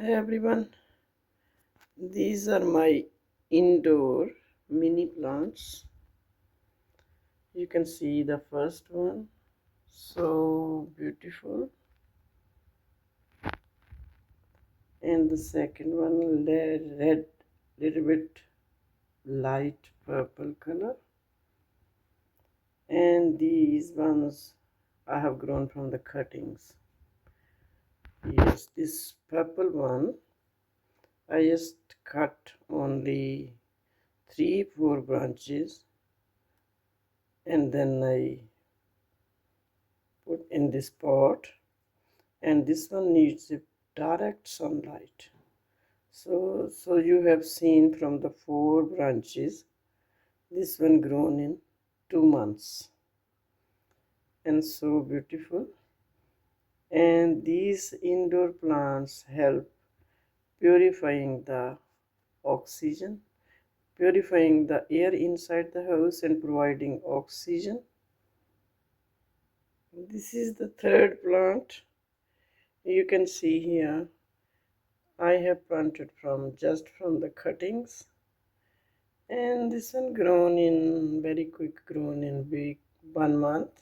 Hi everyone, these are my indoor mini plants. You can see the first one, so beautiful, and the second one red, little bit light purple color, and these ones I have grown from the cuttings. Yes, this purple one I just cut only 3-4 branches, and then I put in this pot, and this one needs a direct sunlight. So you have seen from the 4 branches, this one grown in 2 months, and so beautiful. And these indoor plants help purifying the oxygen, purifying the air inside the house and providing oxygen. This is the third plant. You can see here I have planted from the cuttings, and this one grown in very quick, grown in big 1 month,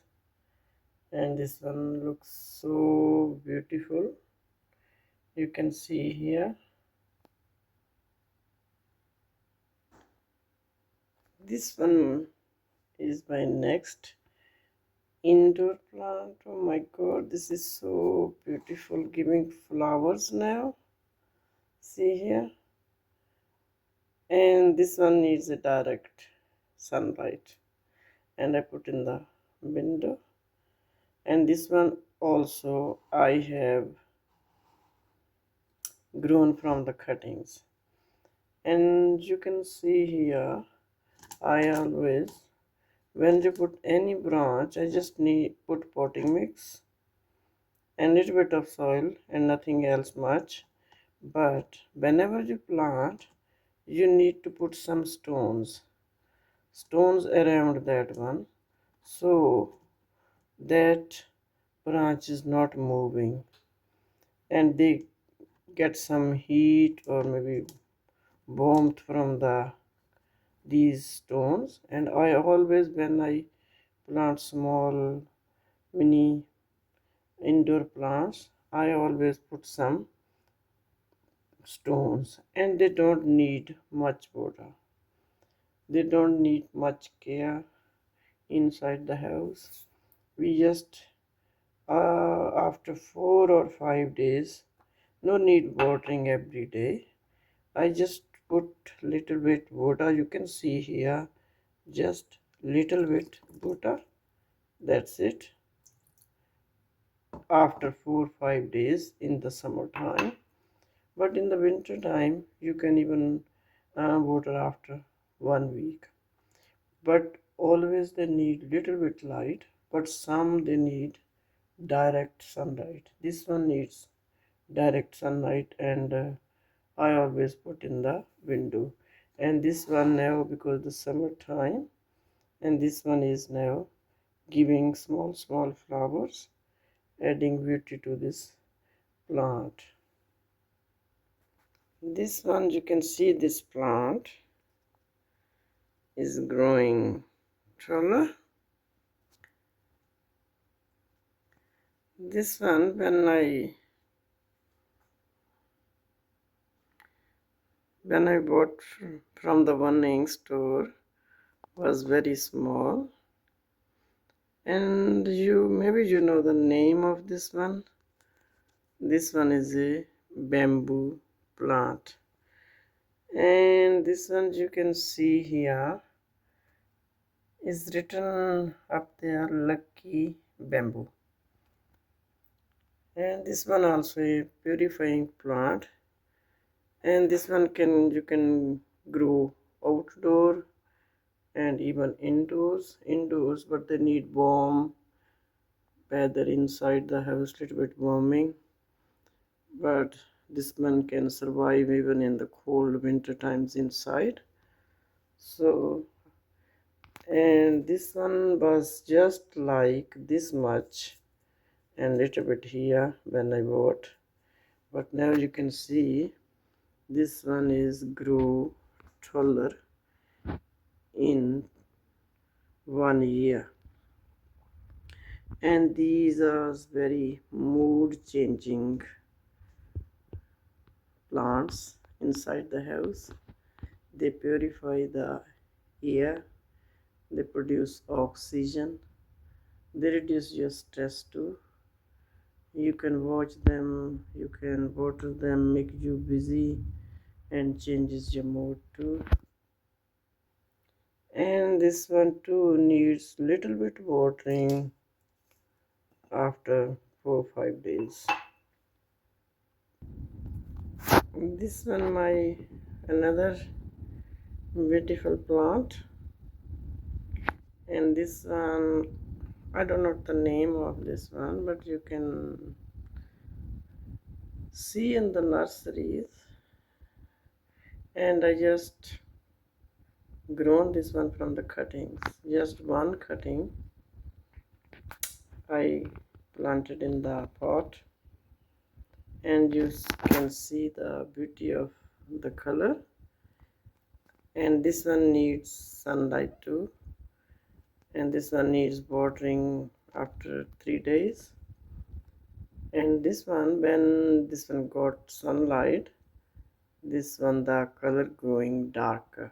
and this one looks so beautiful. You can see here this one is my next indoor plant. Oh my god, this is so beautiful, giving flowers now. See here, and this one needs a direct sunlight, and I put in the window. And this one also I have grown from the cuttings, and you can see here I always, when you put any branch, I just need put potting mix and little bit of soil and nothing else much. But whenever you plant, you need to put some stones around that one, so that branch is not moving and they get some heat or maybe warmth from these stones. And I always, when I plant small mini indoor plants, I always put some stones, and they don't need much water, they don't need much care inside the house. We just after 4 or 5 days, no need watering every day, I just put little bit water. You can see here, just little bit water, that's it, after 4 or 5 days in the summertime. But in the winter time you can even water after 1 week. But always they need little bit light, but some they need direct sunlight. This one needs direct sunlight, and I always put in the window. And this one now, because the summertime, and this one is now giving small flowers, adding beauty to this plant. This one, you can see this plant is growing taller. This one, when I bought from the One store, was very small. And maybe you know the name of this one. This one is a bamboo plant, and this one you can see here is written up there, lucky bamboo. And this one also a purifying plant, and this one you can grow outdoor and even indoors, but they need warm weather inside the house, little bit warming. But this one can survive even in the cold winter times inside. So, and this one was just like this much and little bit here when I bought. but now you can see this one is grow taller in 1 year, and these are very mood changing plants inside the house. They purify the air, they produce oxygen, they reduce your stress too. You can watch them, you can water them, make you busy and changes your mood too. And this one too needs little bit watering after 4 or 5 days. This one my another beautiful plant, and this one I don't know the name of this one, but you can see in the nurseries. And I just grown this one from the cuttings, just one cutting I planted in the pot, and you can see the beauty of the color. And this one needs sunlight too, and this one needs watering after 3 days. And this one, when this one got sunlight, this one the color growing darker,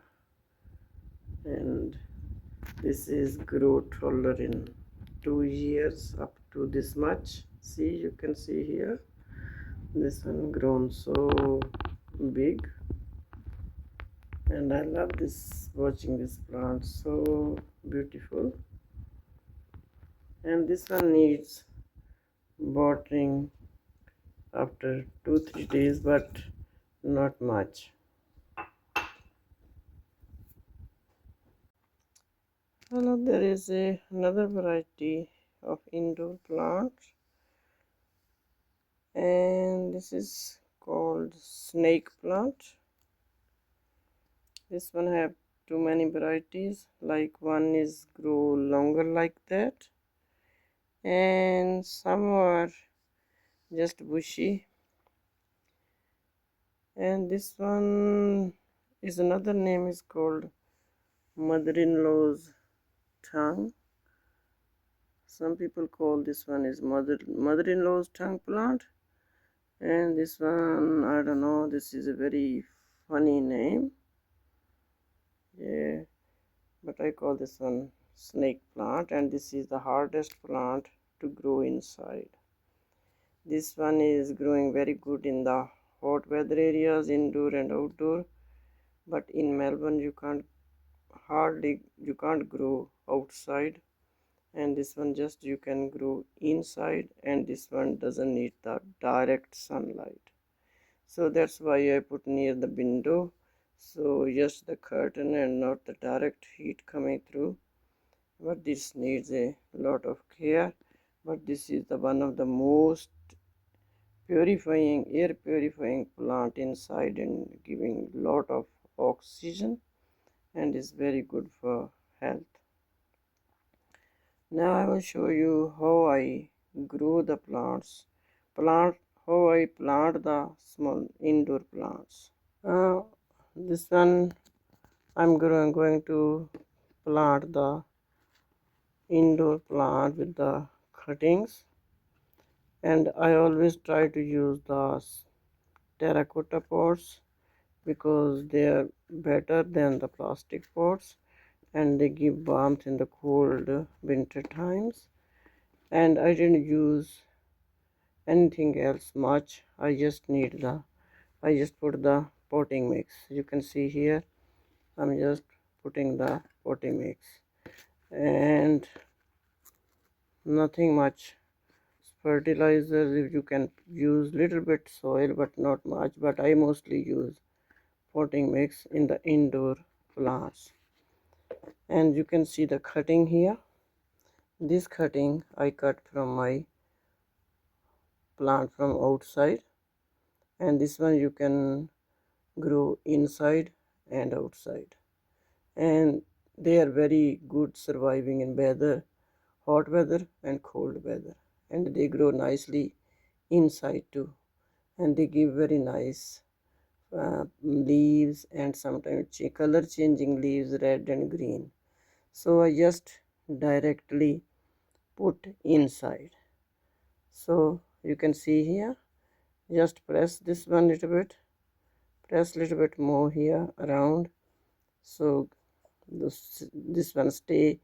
and this is grow taller in 2 years up to this much. See, you can see here this one grown so big, and I love this watching this plant, so beautiful. And this one needs watering after 2 3 days, but not much. Hello, there is another variety of indoor plant, and this is called snake plant. This one have too many varieties, like one is grow longer like that, and some are just bushy, and this one is another name is called mother-in-law's tongue. Some people call this one is mother-in-law's tongue plant, and this one I don't know, this is a very funny name, yeah, but I call this one snake plant, and this is the hardest plant to grow inside. This one is growing very good in the hot weather areas, indoor and outdoor, but in Melbourne you can't grow outside, and this one just you can grow inside, and this one doesn't need the direct sunlight, so that's why I put near the window, so just the curtain and not the direct heat coming through. But this needs a lot of care, but this is the one of the most air purifying plant inside and giving lot of oxygen, and is very good for health. Now I will show you how I grow the how I plant the small indoor plants. uh, this one I'm going to plant the indoor plant with the cuttings, and I always try to use the terracotta pots because they are better than the plastic pots, and they give warmth in the cold winter times. And I didn't use anything else much. I just put the potting mix. You can see here I'm just putting the potting mix, and nothing much fertilizers. If you can use little bit soil but not much, but I mostly use potting mix in the indoor plants. And you can see the cutting here. This cutting I cut from my plant from outside, and this one you can grow inside and outside, and they are very good surviving in hot weather and cold weather, and they grow nicely inside too. and they give very nice leaves, and sometimes color changing leaves, red and green. So I just directly put inside. So you can see here, just press this one little bit, press little bit more here around, so this one stay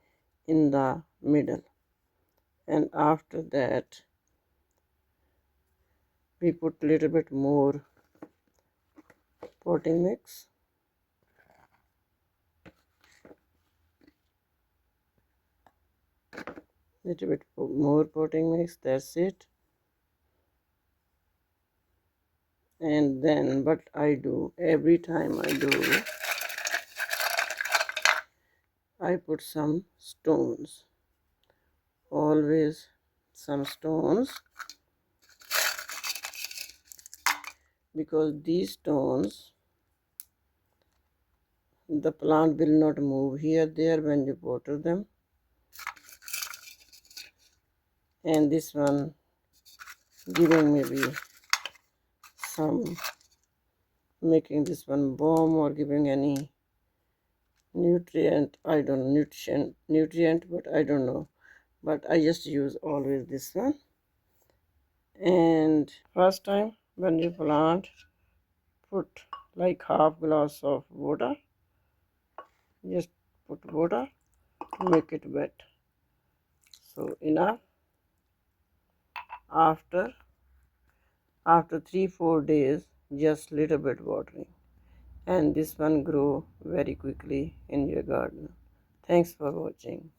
in the middle. And after that we put little bit more potting mix, little bit more potting mix, that's it. And then what I do, every time I put some stones, always some stones, because these stones, the plant will not move here there when you water them. And this one giving maybe some, making this one bomb or giving any nutrient, I don't know, nutrient, but I don't know, but I just use always this one. And first time when you plant, put like half glass of water, just put water to make it wet, so enough. After 3-4 days, just little bit watering, and this one grow very quickly in your garden. Thanks for watching.